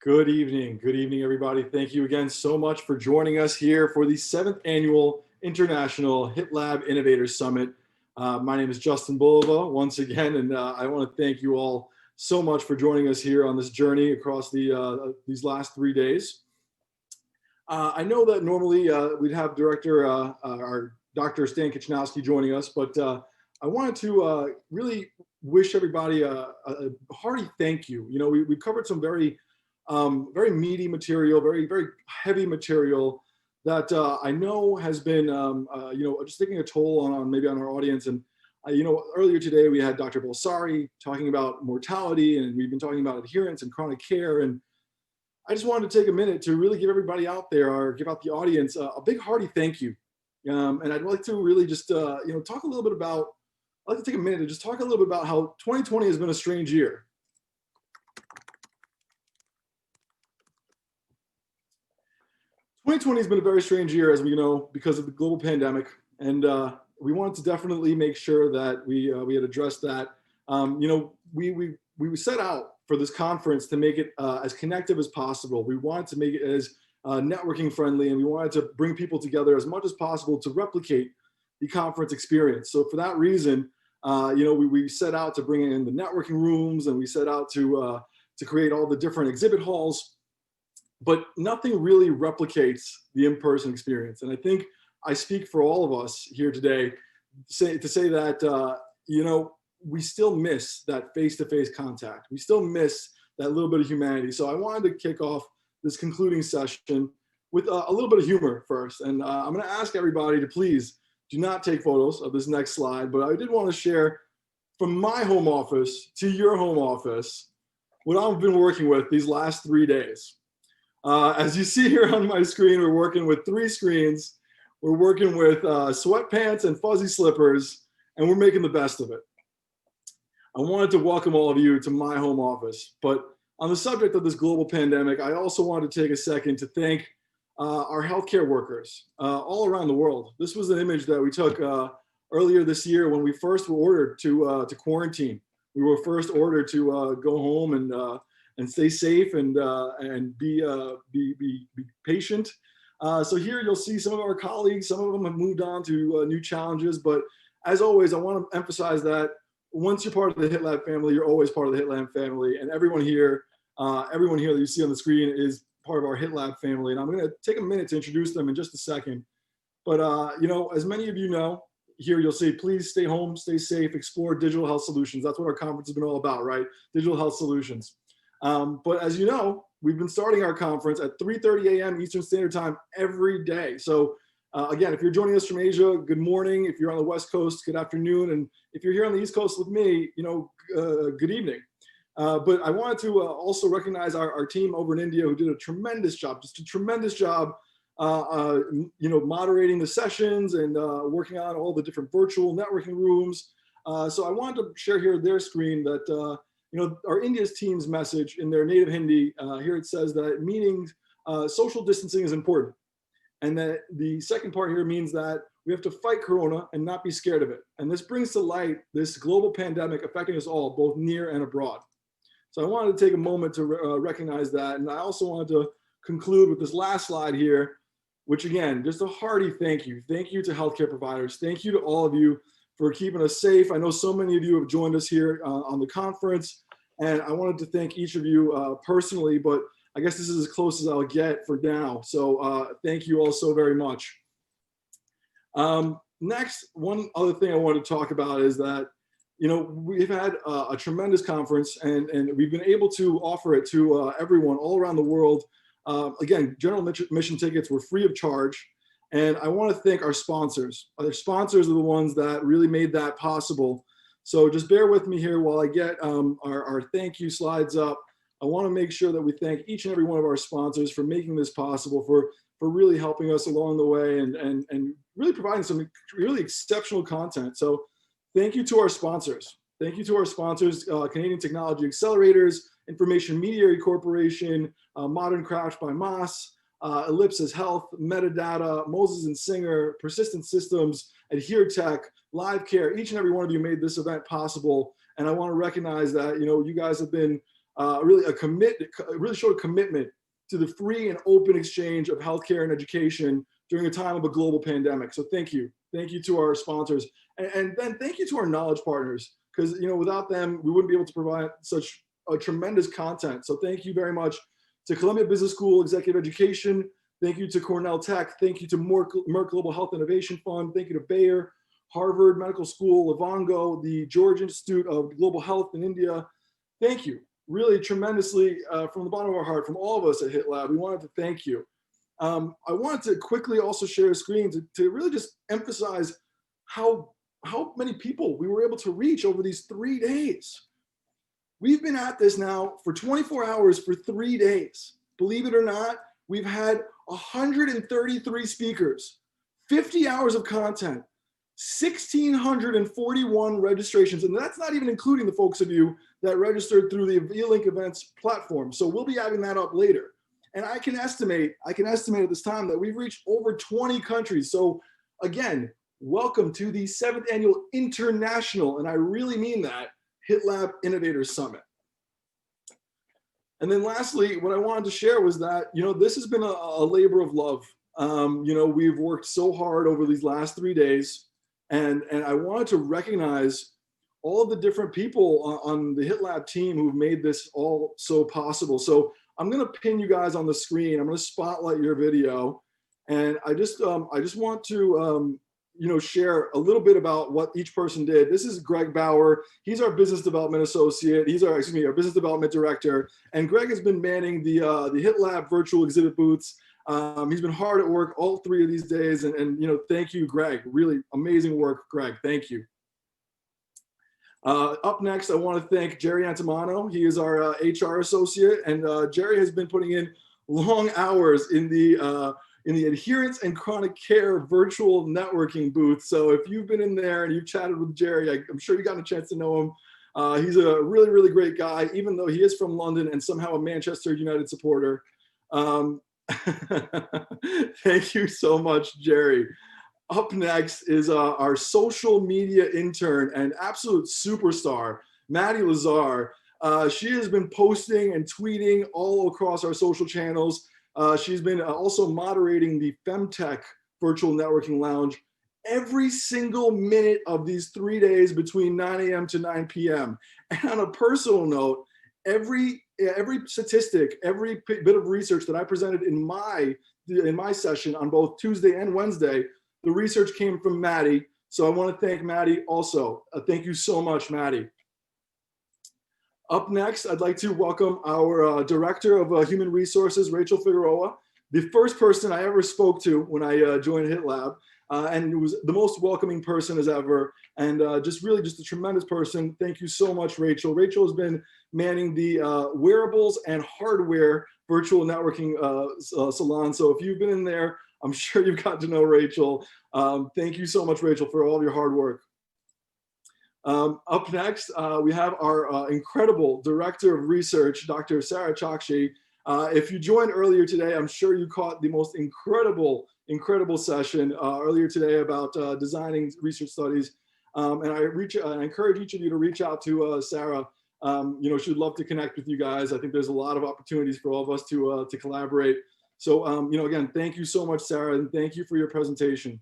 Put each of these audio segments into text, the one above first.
Good evening, everybody. Thank you again so much for joining us here for the 7th Annual International Hitlab Innovators Summit. My name is Justin Bulova once again, and I want to thank you all so much for joining us here on this journey across these last 3 days. I know that normally we'd have our Dr. Stan Kachnowski joining us, but I wanted to really wish everybody a hearty thank you. You know, we've covered some very meaty material, very heavy material that I know has been, just taking a toll on maybe on our audience. And earlier today we had Dr. Balsari talking about mortality, and we've been talking about adherence and chronic care. And I just wanted to take a minute to really give everybody out there, or give out the audience, a big hearty thank you. And I'd like to really just talk a little bit about. I'd like to take a minute to just talk a little bit about how 2020 has been a strange year. 2020 has been a very strange year, as we know, because of the global pandemic, and we wanted to definitely make sure that we had addressed that. We set out for this conference to make it as connective as possible. We wanted to make it as networking friendly, and we wanted to bring people together as much as possible to replicate the conference experience. So for that reason, we set out to bring in the networking rooms, and we set out to create all the different exhibit halls. But nothing really replicates the in-person experience. And I think I speak for all of us here today to say that, we still miss that face-to-face contact. We still miss that little bit of humanity. So I wanted to kick off this concluding session with a little bit of humor first. And I'm gonna ask everybody to please do not take photos of this next slide, but I did want to share from my home office to your home office what I've been working with these last 3 days. As you see here on my screen, we're working with 3 screens. We're working with sweatpants and fuzzy slippers, and we're making the best of it. I wanted to welcome all of you to my home office, but on the subject of this global pandemic, I also wanted to take a second to thank our healthcare workers all around the world. This was an image that we took earlier this year when we first were ordered to quarantine. We were first ordered to go home and stay safe and be patient. So here you'll see some of our colleagues. Some of them have moved on to new challenges. But as always, I want to emphasize that once you're part of the Hitlab family, you're always part of the Hitlab family. And everyone here that you see on the screen is part of our Hitlab family. And I'm going to take a minute to introduce them in just a second. But as many of you know, here you'll see, please stay home, stay safe, explore digital health solutions. That's what our conference has been all about, right? Digital health solutions. But as you know, we've been starting our conference at 3:30 a.m. Eastern Standard Time every day. So again, if you're joining us from Asia, good morning. If you're on the West Coast, good afternoon. And if you're here on the East Coast with me, good evening. But I wanted to also recognize our team over in India who did a tremendous job, moderating the sessions and working on all the different virtual networking rooms. So I wanted to share here their screen that our India's team's message in their native Hindi, here it says that meaning social distancing is important. And that the second part here means that we have to fight Corona and not be scared of it. And this brings to light this global pandemic affecting us all, both near and abroad. So I wanted to take a moment to recognize that. And I also wanted to conclude with this last slide here, which again, just a hearty thank you. Thank you to healthcare providers. Thank you to all of you for keeping us safe. I know so many of you have joined us here on the conference, and I wanted to thank each of you personally, but I guess this is as close as I'll get for now. So thank you all so very much. Next, one other thing I wanted to talk about is that, we've had a tremendous conference, and we've been able to offer it to everyone all around the world. Again, general admission tickets were free of charge. And I want to thank our sponsors. Our sponsors are the ones that really made that possible. So just bear with me here while I get our thank you slides up. I want to make sure that we thank each and every one of our sponsors for making this possible, for really helping us along the way and really providing some really exceptional content. So thank you to our sponsors. Thank you to our sponsors, Canadian Technology Accelerators, Information Mediary Corporation, Modern Craft by Moss, Ellipsis Health, Metadata, Moses and Singer, Persistent Systems, Adhere Tech, Live Care. Each and every one of you made this event possible. And I want to recognize that, you guys have been really showed a commitment to the free and open exchange of healthcare and education during a time of a global pandemic. So thank you. Thank you to our sponsors. And then thank you to our knowledge partners, because without them, we wouldn't be able to provide such a tremendous content. So thank you very much to Columbia Business School Executive Education. Thank you to Cornell Tech. Thank you to Merck Global Health Innovation Fund. Thank you to Bayer, Harvard Medical School, Livongo, the George Institute of Global Health in India. Thank you, really tremendously, from the bottom of our heart, from all of us at HitLab. We wanted to thank you. I wanted to quickly also share a screen to really just emphasize how many people we were able to reach over these 3 days. We've been at this now for 24 hours for 3 days. Believe it or not, we've had 133 speakers, 50 hours of content, 1,641 registrations, and that's not even including the folks of you that registered through the V-Link events platform. So we'll be adding that up later. And I can estimate at this time that we've reached over 20 countries. So again, welcome to the 7th annual international, and I really mean that, HitLab Innovators Summit. And then lastly, what I wanted to share was that, this has been a labor of love. We've worked so hard over these last 3 days, and I wanted to recognize all of the different people on the HitLab team who've made this all so possible. So I'm going to pin you guys on the screen. I'm going to spotlight your video, and I just want to share a little bit about what each person did. This is Greg Bauer. He's our business development associate. He's our business development director. And Greg has been manning the HitLab virtual exhibit booths. He's been hard at work all 3 of these days. And thank you, Greg. Really amazing work, Greg. Thank you. Up next, I want to thank Jerry Antimano. He is our HR associate, and Jerry has been putting in long hours in the adherence and chronic care virtual networking booth. So if you've been in there and you've chatted with Jerry, I'm sure you got a chance to know him. He's a really, really great guy, even though he is from London and somehow a Manchester United supporter. Thank you so much, Jerry. Up next is our social media intern and absolute superstar, Maddie Lazar. She has been posting and tweeting all across our social channels. She's been also moderating the Femtech Virtual Networking Lounge every single minute of these 3 days between 9 a.m. to 9 p.m. And on a personal note, every statistic, every bit of research that I presented in my session on both Tuesday and Wednesday, the research came from Maddie. So I want to thank Maddie also. Thank you so much, Maddie. Up next, I'd like to welcome our Director of Human Resources, Rachel Figueroa, the first person I ever spoke to when I joined HitLab, and it was the most welcoming person as ever, and just a tremendous person. Thank you so much, Rachel. Rachel has been manning the wearables and hardware virtual networking salon. So if you've been in there, I'm sure you've got to know Rachel. Thank you so much, Rachel, for all of your hard work. Up next, we have our incredible Director of Research, Dr. Sarah Chakshi. If you joined earlier today, I'm sure you caught the most incredible session earlier today about designing research studies. And I encourage each of you to reach out to Sarah. She'd love to connect with you guys. I think there's a lot of opportunities for all of us to collaborate. So, again, thank you so much, Sarah, and thank you for your presentation.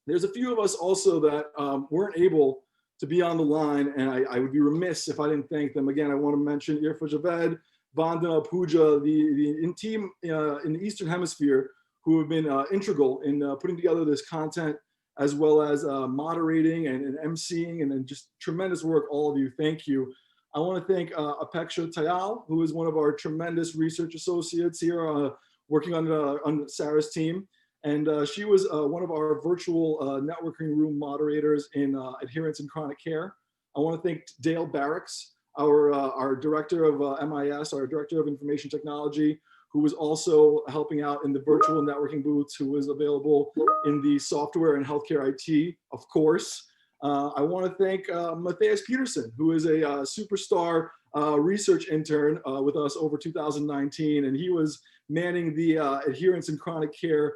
There's a few of us also that weren't able to be on the line, and I would be remiss if I didn't thank them. Again, I want to mention Irfa Javed, Vandana Pooja, the team in the Eastern Hemisphere who have been integral in putting together this content, as well as moderating and emceeing, and then just tremendous work, all of you. Thank you. I want to thank Apeksha Tayal, who is one of our tremendous research associates here working on Sarah's team. And she was one of our virtual networking room moderators in adherence and chronic care. I want to thank Dale Barracks, our director of MIS, our director of information technology, who was also helping out in the virtual networking booths, who was available in the software and healthcare IT, of course. I want to thank Matthias Peterson, who is a superstar research intern with us over 2019, and he was manning the adherence and chronic care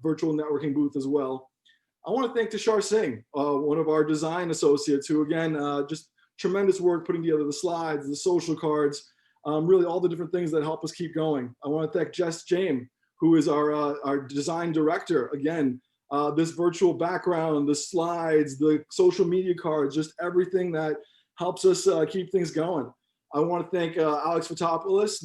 virtual networking booth as well. I want to thank Tushar Singh, one of our design associates, who again, just tremendous work putting together the slides, the social cards, really all the different things that help us keep going. I want to thank Jess James, who is our design director. Again, this virtual background, the slides, the social media cards, just everything that helps us keep things going. I want to thank Alex Fotopoulos,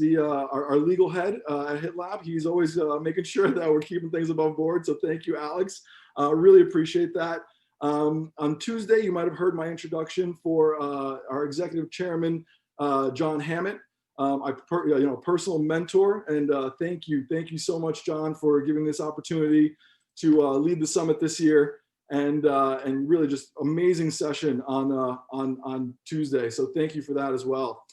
our legal head at Hitlab. He's always making sure that we're keeping things above board. So thank you, Alex. Really appreciate that. On Tuesday, you might have heard my introduction for our executive chairman, John Hammett, personal mentor. And thank you so much, John, for giving this opportunity to lead the summit this year. And really just amazing session on Tuesday. So thank you for that as well.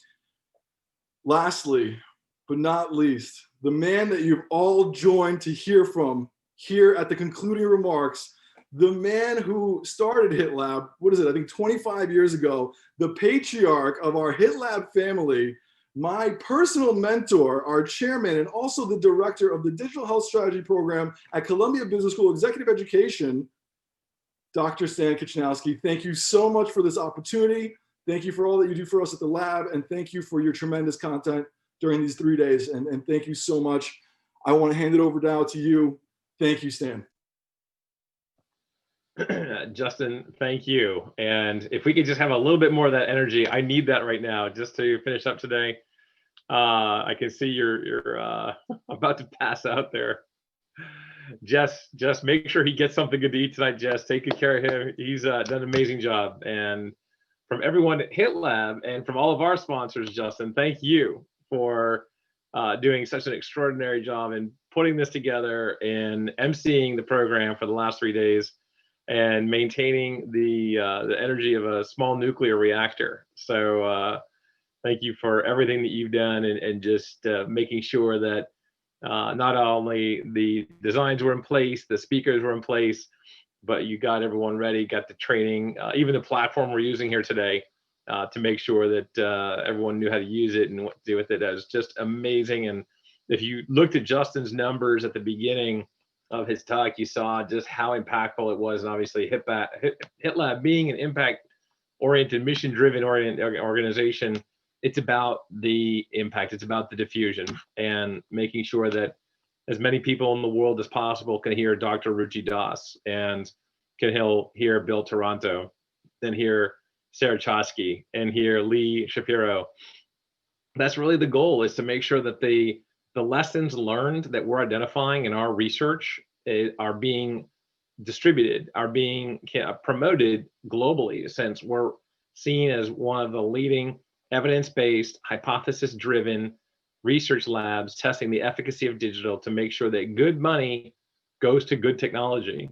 Lastly, but not least, the man that you've all joined to hear from here at the concluding remarks, the man who started Hitlab, what is it, I think 25 years ago, the patriarch of our Hitlab family, my personal mentor, our chairman, and also the director of the Digital Health Strategy Program at Columbia Business School Executive Education, Dr. Stan Kachnowski. Thank you so much for this opportunity. Thank you for all that you do for us at the lab, and thank you for your tremendous content during these 3 days, and thank you so much. I want to hand it over now to you. Thank you, Stan. Justin, thank you. And if we could just have a little bit more of that energy, I need that right now just to finish up today. I can see you're about to pass out there. Jess, make sure he gets something good to eat tonight, Jess. Take good care of him. He's done an amazing job. And from everyone at HitLab and from all of our sponsors, Justin, thank you for doing such an extraordinary job in putting this together and emceeing the program for the last 3 days and maintaining the energy of a small nuclear reactor. So thank you for everything that you've done and just making sure that not only the designs were in place, the speakers were in place, but you got everyone ready, got the training, even the platform we're using here today to make sure that everyone knew how to use it and what to do with it. That was just amazing. And if you looked at Justin's numbers at the beginning of his talk, you saw just how impactful it was. And obviously HitLab being an impact-oriented, mission-driven organization, it's about the impact, it's about the diffusion and making sure that as many people in the world as possible can hear Dr. Ruchi Das and can hear Bill Taranto, then hear Sarah Chosky and hear Lee Shapiro. That's really the goal, is to make sure that the lessons learned that we're identifying in our research are being distributed, are being promoted globally, since we're seen as one of the leading evidence-based, hypothesis-driven research labs testing the efficacy of digital to make sure that good money goes to good technology.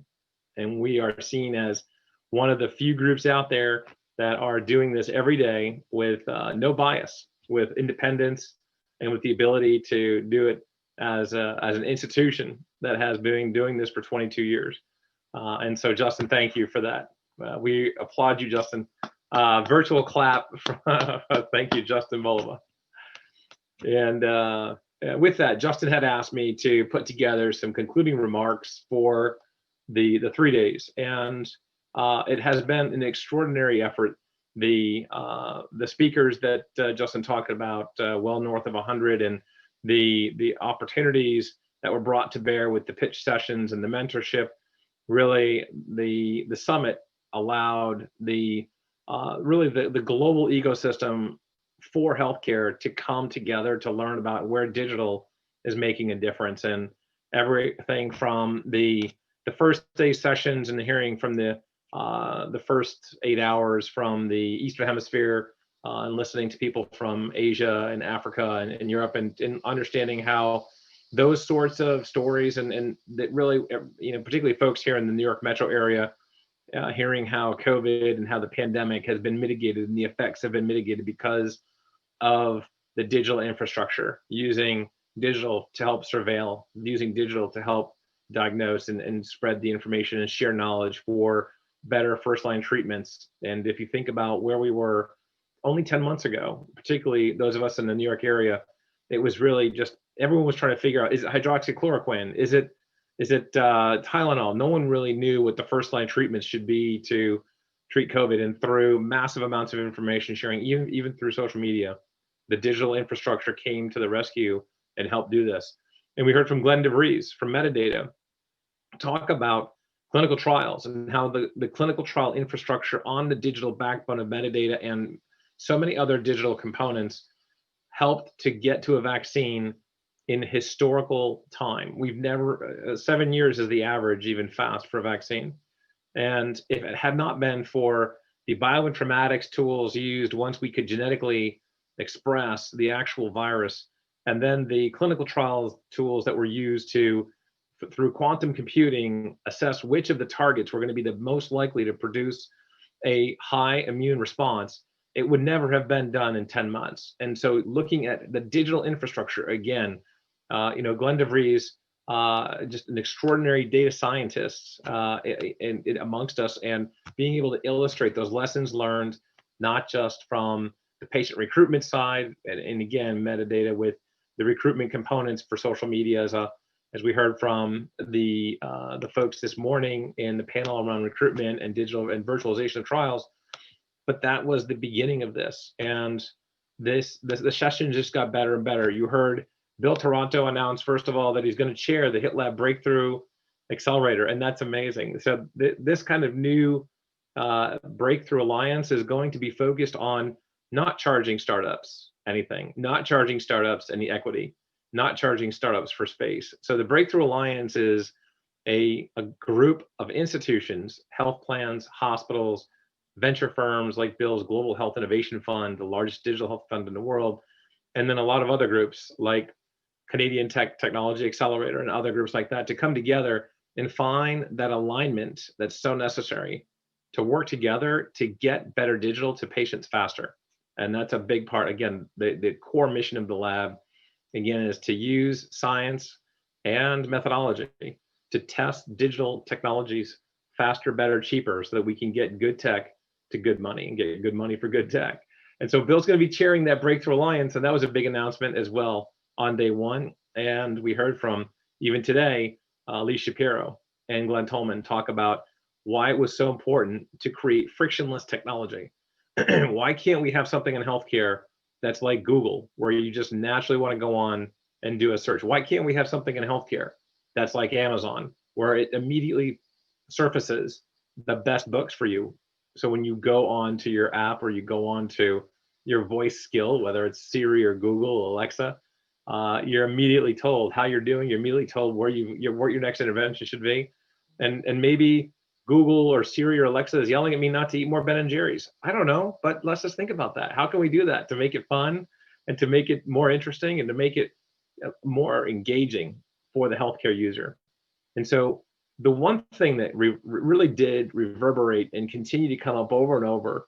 And we are seen as one of the few groups out there that are doing this every day with no bias, with independence, and with the ability to do it as an institution that has been doing this for 22 years. And so, Justin, thank you for that. We applaud you, Justin. Virtual clap. Thank you, Justin Bulova. And with that, Justin had asked me to put together some concluding remarks for the 3 days, and it has been an extraordinary effort. The speakers that Justin talked about, well north of 100, and the opportunities that were brought to bear with the pitch sessions and the mentorship. Really, the summit allowed really the global ecosystem for healthcare to come together to learn about where digital is making a difference. And everything from the first day sessions and hearing from the first 8 hours from the Eastern Hemisphere, and listening to people from Asia and Africa and Europe, and understanding how those sorts of stories and that really, particularly folks here in the New York metro area, hearing how COVID and how the pandemic has been mitigated and the effects have been mitigated because of the digital infrastructure, using digital to help surveil, using digital to help diagnose and spread the information and share knowledge for better first-line treatments. And if you think about where we were only 10 months ago, particularly those of us in the New York area, it was really just, everyone was trying to figure out, is it hydroxychloroquine? Is it Tylenol? No one really knew what the first-line treatments should be to treat COVID. And through massive amounts of information sharing, even through social media, the digital infrastructure came to the rescue and helped do this. And we heard from Glenn DeVries from Metadata talk about clinical trials and how the clinical trial infrastructure on the digital backbone of Metadata and so many other digital components helped to get to a vaccine in historical time. We've never, 7 years is the average, even fast, for a vaccine. And if it had not been for the bioinformatics tools used once we could genetically express the actual virus, and then the clinical trials tools that were used to, through quantum computing, assess which of the targets were going to be the most likely to produce a high immune response, it would never have been done in 10 months. And so looking at the digital infrastructure, again, Glenn DeVries, just an extraordinary data scientist amongst us, and being able to illustrate those lessons learned, not just from the patient recruitment side, and again, Metadata with the recruitment components for social media, as we heard from the folks this morning in the panel around recruitment and digital and virtualization of trials. But that was the beginning of this, and the session just got better and better. You heard Bill Toronto announce, first of all, that he's going to chair the Hitlab Breakthrough Accelerator, and that's amazing. So this kind of new Breakthrough Alliance is going to be focused on not charging startups anything, not charging startups any equity, not charging startups for space. So the Breakthrough Alliance is a group of institutions, health plans, hospitals, venture firms like Bill's Global Health Innovation Fund, the largest digital health fund in the world, and then a lot of other groups like Canadian Technology Accelerator and other groups like that, to come together and find that alignment that's so necessary to work together to get better digital to patients faster. And that's a big part. Again, the core mission of the lab, again, is to use science and methodology to test digital technologies faster, better, cheaper, so that we can get good tech to good money and get good money for good tech. And so Bill's going to be chairing that Breakthrough Alliance, and that was a big announcement as well on day one. And we heard from, even today, Lee Shapiro and Glenn Tolman talk about why it was so important to create frictionless technology. Why can't we have something in healthcare that's like Google, where you just naturally want to go on and do a search? Why can't we have something in healthcare that's like Amazon, where it immediately surfaces the best books for you? So when you go on to your app, or you go on to your voice skill, whether it's Siri or Google or Alexa, you're immediately told how you're doing. You're immediately told where your next intervention should be. And maybe Google or Siri or Alexa is yelling at me not to eat more Ben & Jerry's. I don't know, but let's just think about that. How can we do that to make it fun and to make it more interesting and to make it more engaging for the healthcare user? And so the one thing that really did reverberate and continue to come up over and over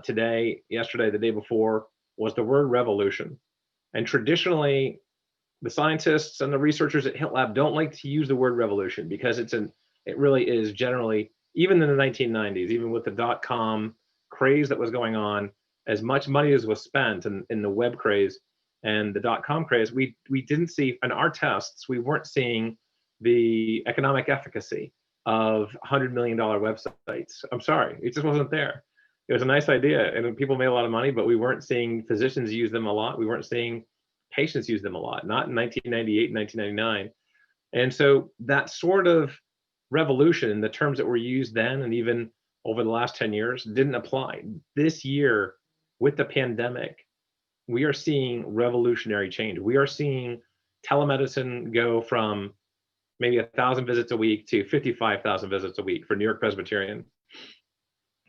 today, yesterday, the day before, was the word revolution. And traditionally, the scientists and the researchers at Hitlab don't like to use the word revolution, because it really is generally, even in the 1990s, even with the .com craze that was going on, as much money as was spent in the web craze and the .com craze, we didn't see, in our tests, we weren't seeing the economic efficacy of $100 million websites. I'm sorry, it just wasn't there. It was a nice idea, and people made a lot of money, but we weren't seeing physicians use them a lot. We weren't seeing patients use them a lot, not in 1998, 1999. And so that sort of revolution, the terms that were used then and even over the last 10 years, didn't apply. This year, with the pandemic, we are seeing revolutionary change. We are seeing telemedicine go from maybe 1,000 visits a week to 55,000 visits a week for New York Presbyterian.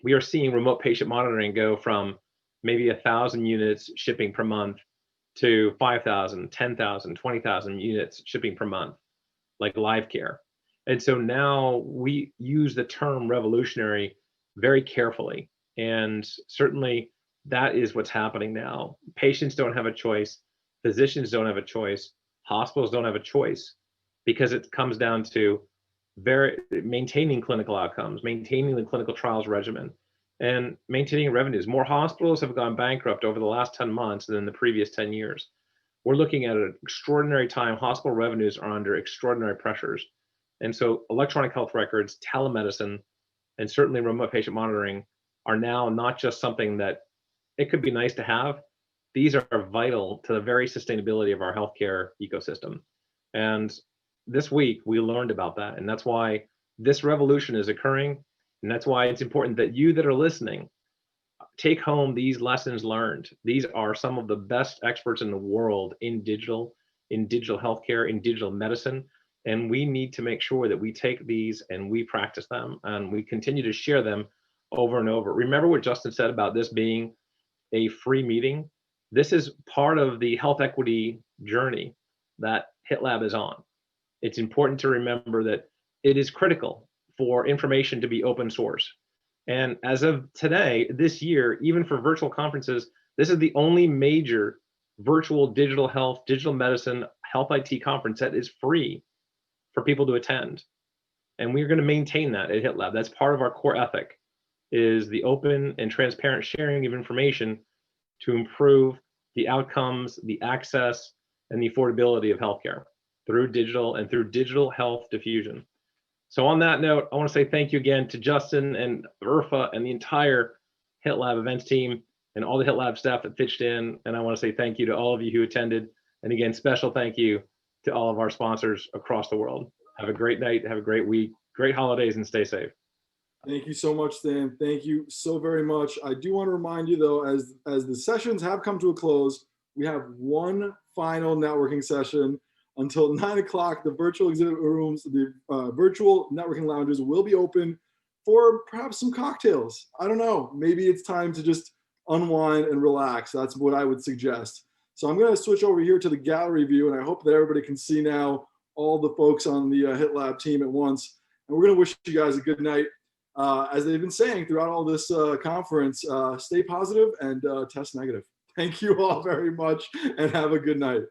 We are seeing remote patient monitoring go from maybe 1,000 units shipping per month to 5,000, 10,000, 20,000 units shipping per month, like live care. And so now we use the term revolutionary very carefully. And certainly that is what's happening now. Patients don't have a choice. Physicians don't have a choice. Hospitals don't have a choice, because it comes down to maintaining clinical outcomes, maintaining the clinical trials regimen, and maintaining revenues. More hospitals have gone bankrupt over the last 10 months than the previous 10 years. We're looking at an extraordinary time. Hospital revenues are under extraordinary pressures. And so electronic health records, telemedicine, and certainly remote patient monitoring are now not just something that it could be nice to have, these are vital to the very sustainability of our healthcare ecosystem. And this week we learned about that. And that's why this revolution is occurring. And that's why it's important that you that are listening take home these lessons learned. These are some of the best experts in the world in digital healthcare, in digital medicine. And we need to make sure that we take these and we practice them and we continue to share them over and over. Remember what Justin said about this being a free meeting? This is part of the health equity journey that Hitlab is on. It's important to remember that it is critical for information to be open source. And as of today, this year, even for virtual conferences, this is the only major virtual digital health, digital medicine, health IT conference that is free for people to attend. And we're going to maintain that at Hitlab. That's part of our core ethic, is the open and transparent sharing of information to improve the outcomes, the access, and the affordability of healthcare through digital and through digital health diffusion. So on that note, I want to say thank you again to Justin and Urfa and the entire Hitlab events team and all the Hitlab staff that pitched in. And I want to say thank you to all of you who attended. And again, special thank you to all of our sponsors across the world. Have a great night, have a great week, great holidays, and stay safe. Thank you so much, Stan. Thank you so very much. I do want to remind you, though, as the sessions have come to a close, we have one final networking session until 9 o'clock. The virtual exhibit rooms, the virtual networking lounges will be open for perhaps some cocktails. I don't know. Maybe it's time to just unwind and relax. That's what I would suggest. So I'm going to switch over here to the gallery view, and I hope that everybody can see now all the folks on the Hitlab team at once. And we're going to wish you guys a good night. As they've been saying throughout all this conference, stay positive and test negative. Thank you all very much and have a good night.